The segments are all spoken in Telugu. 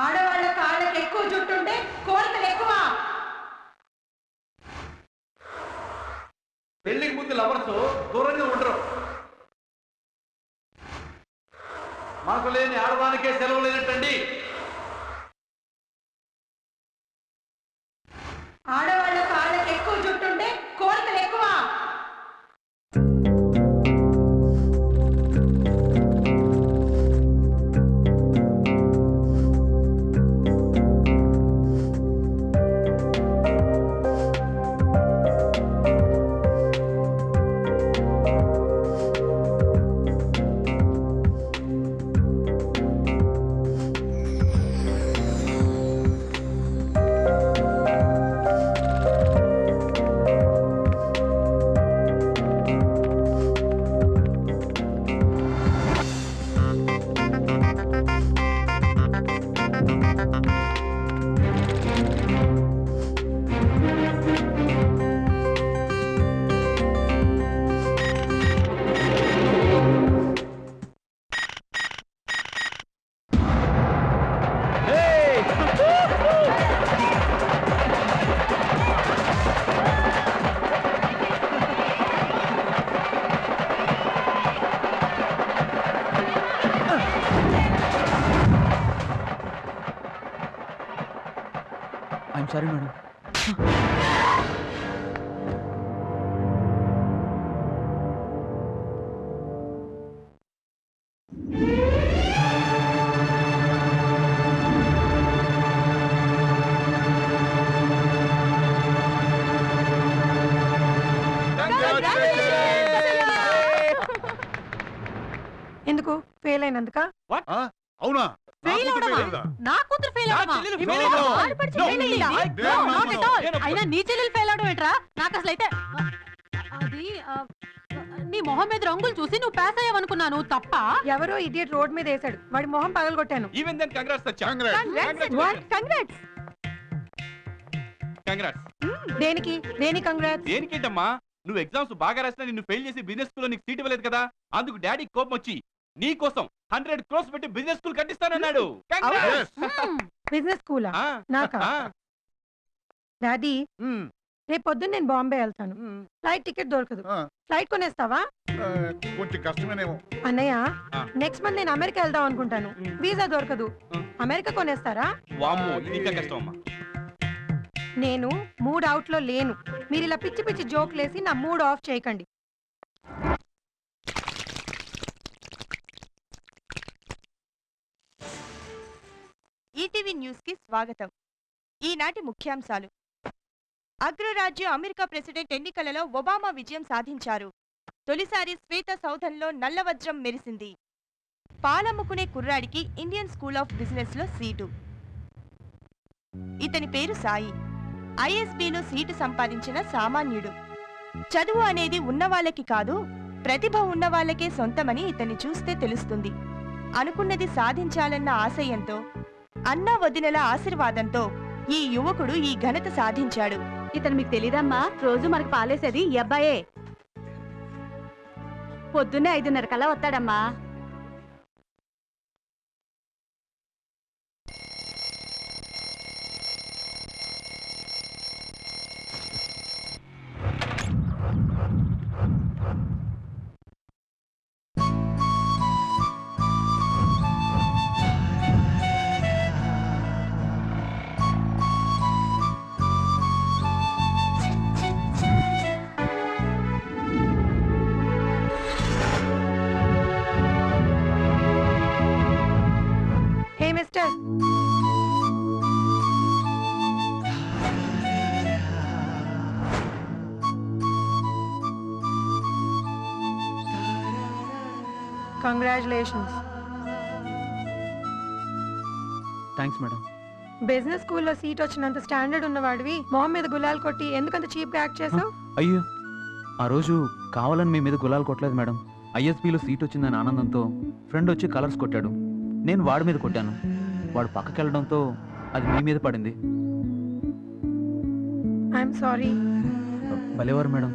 ఆడవాళ్ళ కాళ్ళకి ఎక్కువ జుట్టుంటే కోరికలు ఎక్కువ. పెళ్లికి ముందు లవర్స్ దూరంగా ఉండరు. మనకు లేని ఆడదానికే సెలవు లేనట్టండి. ఆడవాళ్ళ కాళ్ళకి ఎక్కువ జుట్టుంటే కోరికలు ఎక్కువ. I'm sorry madam. ఎందుకు ఫెయిల్ అయినందుక? అవునా? నా కూతురు ఫెయిల్ అయినా నీ చెల్లెలు ఫెయిల్ అవడం ఏంట్రా? నాకు అసలు అయితే అది నీ మొహం మీద రంగులు చూసి నువ్వు పాస్ అయ్యావనుకున్నాను. తప్ప ఎవరో ఇడియట్ రోడ్ మీద వేసాడు, వాడి మొహం పగలగొట్టాను. ఈవెన్ దెన్ కంగ్రాట్స్ సచ్చా. కంగ్రాట్స్. దేనికి కంగ్రాట్స్? దేనికేంటమ్మా, నువ్వు ఎగ్జామ్స్ బాగా రాసినా నిన్ను ఫెయిల్ చేసి బిజినెస్ స్కూల్లో నీకు సీట్ ఇవ్వలేదు కదా, అందుకు డాడీ కోపం వచ్చి నీ కోసం 100 crores పెట్టి బిజినెస్ స్కూల్ కట్టిస్తానన్నాడు. బిజినెస్ స్కూలా? నాకా? డాడీ రేపు పొద్దున్న నేను బాంబే వెళ్తాను. ఫ్లైట్ టికెట్ దొరకదు, ఫ్లైట్ కొనేస్తావా? కొంచెం కష్టమేనేమో. అన్నయ్య నెక్స్ట్ మంత్ నేను అమెరికా వెళ్దాం అనుకుంటాను, వీసా దొరకదు, అమెరికా కొనేస్తారా? వామ్మో, ఇది ఇంకా కష్టం అమ్మా. నేను మూడ్ అవుట్ లో లేను, మీరు ఇలా పిచ్చి పిచ్చి జోక్లేసి నా మూడ్ ఆఫ్ చేయకండి. ఈటీవీ న్యూస్ కి స్వాగతం. ఈనాటి ముఖ్యాంశాలు. అగ్రరాజ్యం అమెరికా ప్రెసిడెంట్ ఎన్నికలలో ఒబామా విజయం సాధించారు. తొలిసారి శ్వేత సౌధంలో నల్లవజ్రం మెరిసింది. పాలమ్ముకునే కుర్రాడికి ఇండియన్ స్కూల్ ఆఫ్ బిజినెస్ లో సీటు. ఇతని పేరు సాయి. ఐఎస్బీలో సీటు సంపాదించిన సామాన్యుడు. చదువు అనేది ఉన్నవాళ్ళకి కాదు, ప్రతిభ ఉన్నవాళ్లకే సొంతమని ఇతన్ని చూస్తే తెలుస్తుంది. అనుకున్నది సాధించాలన్న ఆశయంతో, అన్నా వదినల ఆశీర్వాదంతో ఈ యువకుడు ఈ ఘనత సాధించాడు. ఇతను మీకు తెలీదమ్మా, రోజు మనకు పాలేసేది ఈ అబ్బాయే. పొద్దున్నే 5:30 కల్లా వస్తాడమ్మా. కంగ్రాచులేషన్స్. Thanks madam. బిజినెస్ స్కూల్లో సీట్ వచ్చినంత స్టాండర్డ్ ఉన్నవాడివి మొహం మీద గులాల్ కొట్టి ఎందుకంత చీప్ గా యాక్ట్ చేసావు? అయ్యో, ఆ రోజు కావాలని మీ మీద గులాల్ కొట్టలేదు మేడం. ఐఎస్బీలో సీట్ వచ్చిందని ఆనందంతో ఫ్రెండ్ వచ్చి కలర్స్ కొట్టాడు. నేను వాడి మీద కొట్టాను. వాడు పక్కకి వెళ్ళడంతో అది మీ మీద పడింది. I'm sorry. భలేవారు మేడం,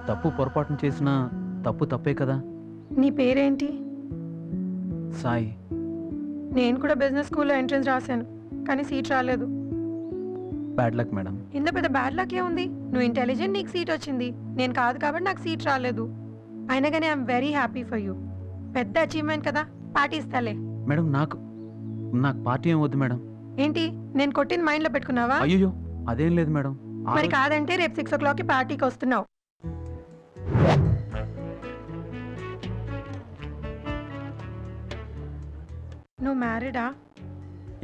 తప్పు పొరపాటును చేసినా తప్పు తప్పే కదా. నీ పేరేంటి? సాయి. నేను కూడా బిజినెస్ స్కూల్లో ఎంట్రన్స్ రాశాను, కానీ సీట్ రాలేదు. Bad luck madam. ఇంత పెద్ద బ్యాడ్ లక్ ఉంది. నువ్వు ఇంటెలిజెంట్, నీకు సీట్ వచ్చింది. నేను కాదు కాబట్టి నాకు సీట్ రాలేదు. అయినా కానీ I'm very happy for you. పెద్ద అచీవ్మెంట్ కదా, పార్టీ ఇస్తాలే. మేడం నాకు పార్టీ ఏం వద్దు మేడం. ఏంటి, నేను కొట్టిన మైండ్లో పెట్టుకున్నావా? అయ్యో అదేం లేదు మేడం. మరి కాదంటే రేపు 6 o'clock పార్టీకి వస్తున్నావు. నువ్వు మ్యారీడా?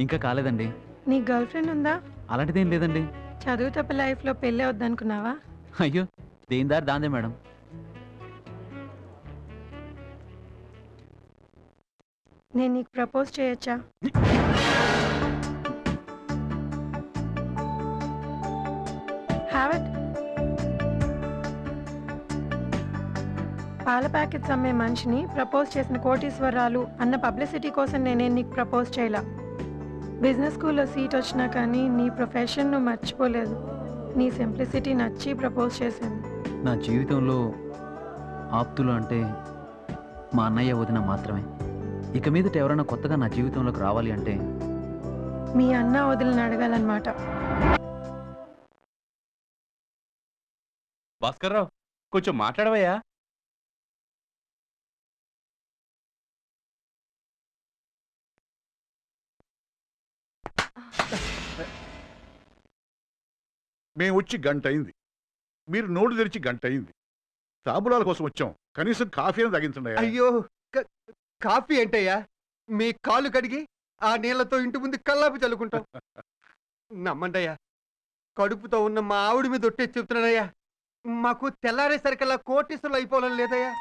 ఇంకా కాలేదండి. నీ గర్ల్ ఫ్రెండ్ ఉందా? అలాంటిదేం లేదండి. చదువు తప్ప లైఫ్లో పెళ్ళే వద్దనుకున్నావా? అయ్యో దేని దారి దాందే మేడం. నేను నీకు ప్రపోజ్ చేయొచ్చా? Have it. పాల ప్యాకెట్స్ అమ్మే మనిషిని ప్రపోజ్ చేసిన కోటీశ్వరాలు అన్న పబ్లిసిటీ కోసం నేనేం నీకు ప్రపోజ్ చేయలా. బిజినెస్ స్కూల్లో సీట్ వచ్చినా కానీ నీ ప్రొఫెషన్ నువ్వు మర్చిపోలేదు. నీ సింప్లిసిటీ నచ్చి ప్రపోజ్ చేశాను. నా జీవితంలో ఆప్తులు అంటే మా అన్నయ్య వదిన మాత్రమే. ఇక మీదట ఎవరైనా కొత్తగా నా జీవితంలోకి రావాలి అంటే మీ అన్న వదిలిని అడగాలన్నమాట. భాస్కర్ రావు, కొంచెం మాట్లాడవయ్యా. మేము వచ్చి గంట అయింది, మీరు నోటు తెరిచి గంట అయింది. తాబులాల కోసం వచ్చాం, కనీసం కాఫీ అని తగ్గించండి. అయ్యో కాఫీ ఏంటయ్యా? మీ కాళ్ళు కడిగి ఆ నీళ్లతో ఇంటి ముందు కల్లాపి చల్లుకుంటాం. నమ్మండయ్యా, కడుపుతో ఉన్న మా ఆవిడ మీద ఒట్టేసి చెప్తున్నానయ్యా, మాకు తెల్లారేసరికల్లా కోటీసులు అయిపోవాలని లేదయ్యా.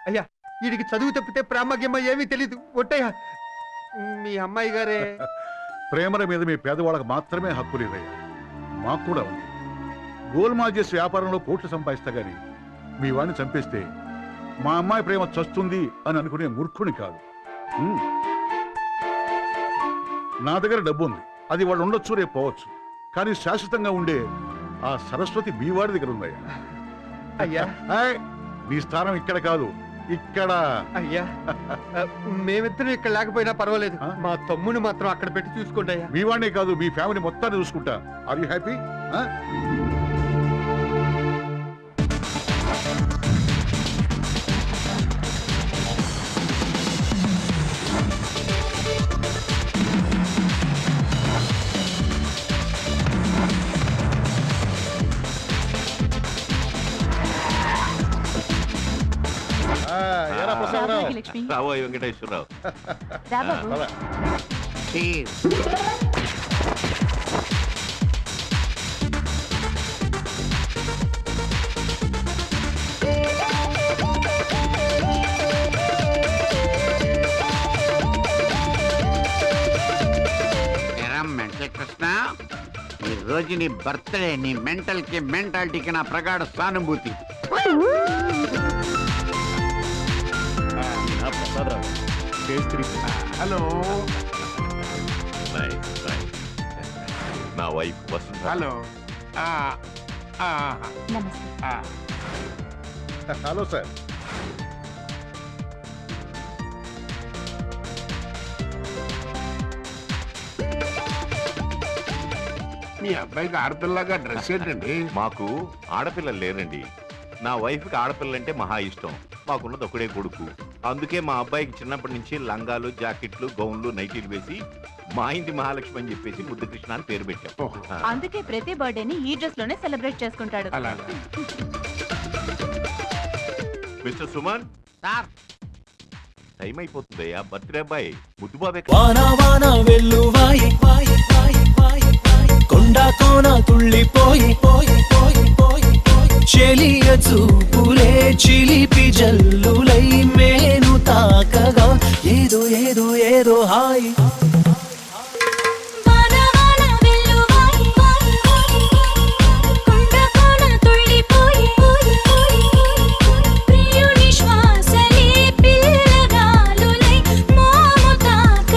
అయ్యా వీడికి చదువు తప్పితే ప్రేమ గిమ్మ ఏమీ తెలీదు. ఒట్టయ్యా, మీ అమ్మాయి గారే. ప్రేమల మీద మీ పేదవాళ్ళకు మాత్రమే హక్కు లేదయ్యా, మాకు కూడా ఉంది. గోల్మాల్ చేసి వ్యాపారంలో కోట్లు సంపాదిస్తా గాని మీ వాడిని చంపేస్తే మా అమ్మాయి ప్రేమ చస్తుంది అని అనుకునే మూర్ఖుని కాదు. నా దగ్గర డబ్బు ఉంది, అది వాళ్ళు ఉండొచ్చు, రేపు పోవచ్చు, కానీ శాశ్వతంగా ఉండే ఆ సరస్వతి మీ వాడి దగ్గర ఉందయ్యా. అయ్యా నీ స్థానం ఇక్కడ కాదు, ఇక్కడ. అయ్యా మేమిద్దరం ఇక్కడ లేకపోయినా పర్వాలేదు, మా తమ్ముని మాత్రం అక్కడ పెట్టి చూసుకోండి అయ్యా. మీ వాడినే కాదు, మీ ఫ్యామిలీ మొత్తాన్ని చూసుకుంటా. Are you happy? లక్ష్మి రావోయ్ వెంకటేశ్వరరావు. రా బాబు. మెంటల్ కృష్ణ, ఈ రోజు నీ బర్త్డే. నీ మెంటల్ కి మెంటాలిటీకి నా ప్రగాఢ సానుభూతి. హలో, నా వైఫ్ వసుంధర. హలో. నమస్తే. Hello sir. మీ అబ్బాయికి ఆడపిల్లగా డ్రెస్ ఏంటండి? మాకు ఆడపిల్లలు లేరండి. నా వైఫ్కి ఆడపిల్లంటే మహా ఇష్టం. మాకున్నది ఒకడే కొడుకు. అందుకే మా అబ్బాయికి చిన్నప్పటి నుంచి లంగాలు, జాకెట్లు, గౌన్లు, నైటీలు వేసి మా ఇంటి మహాలక్ష్మి అని చెప్పేసి ముద్దు కృష్ణ అని పేరు పెట్టాం. అందుకే ప్రతి బర్త్డేని ఈ డ్రెస్ లోనే సెలబ్రేట్ చేసుకుంటాడు. మిస్టర్ సుమన్ సార్, టైం అయిపోతుందయ్యా. బర్త్డే అబ్బాయి ముద్దు బాబే. కొండ కోన తుళ్ళిపోయి చెలియ చూపులే చిలిపి జల్లులై మేను తాకగా ఏదో ఏదో ఏదో హాయ్.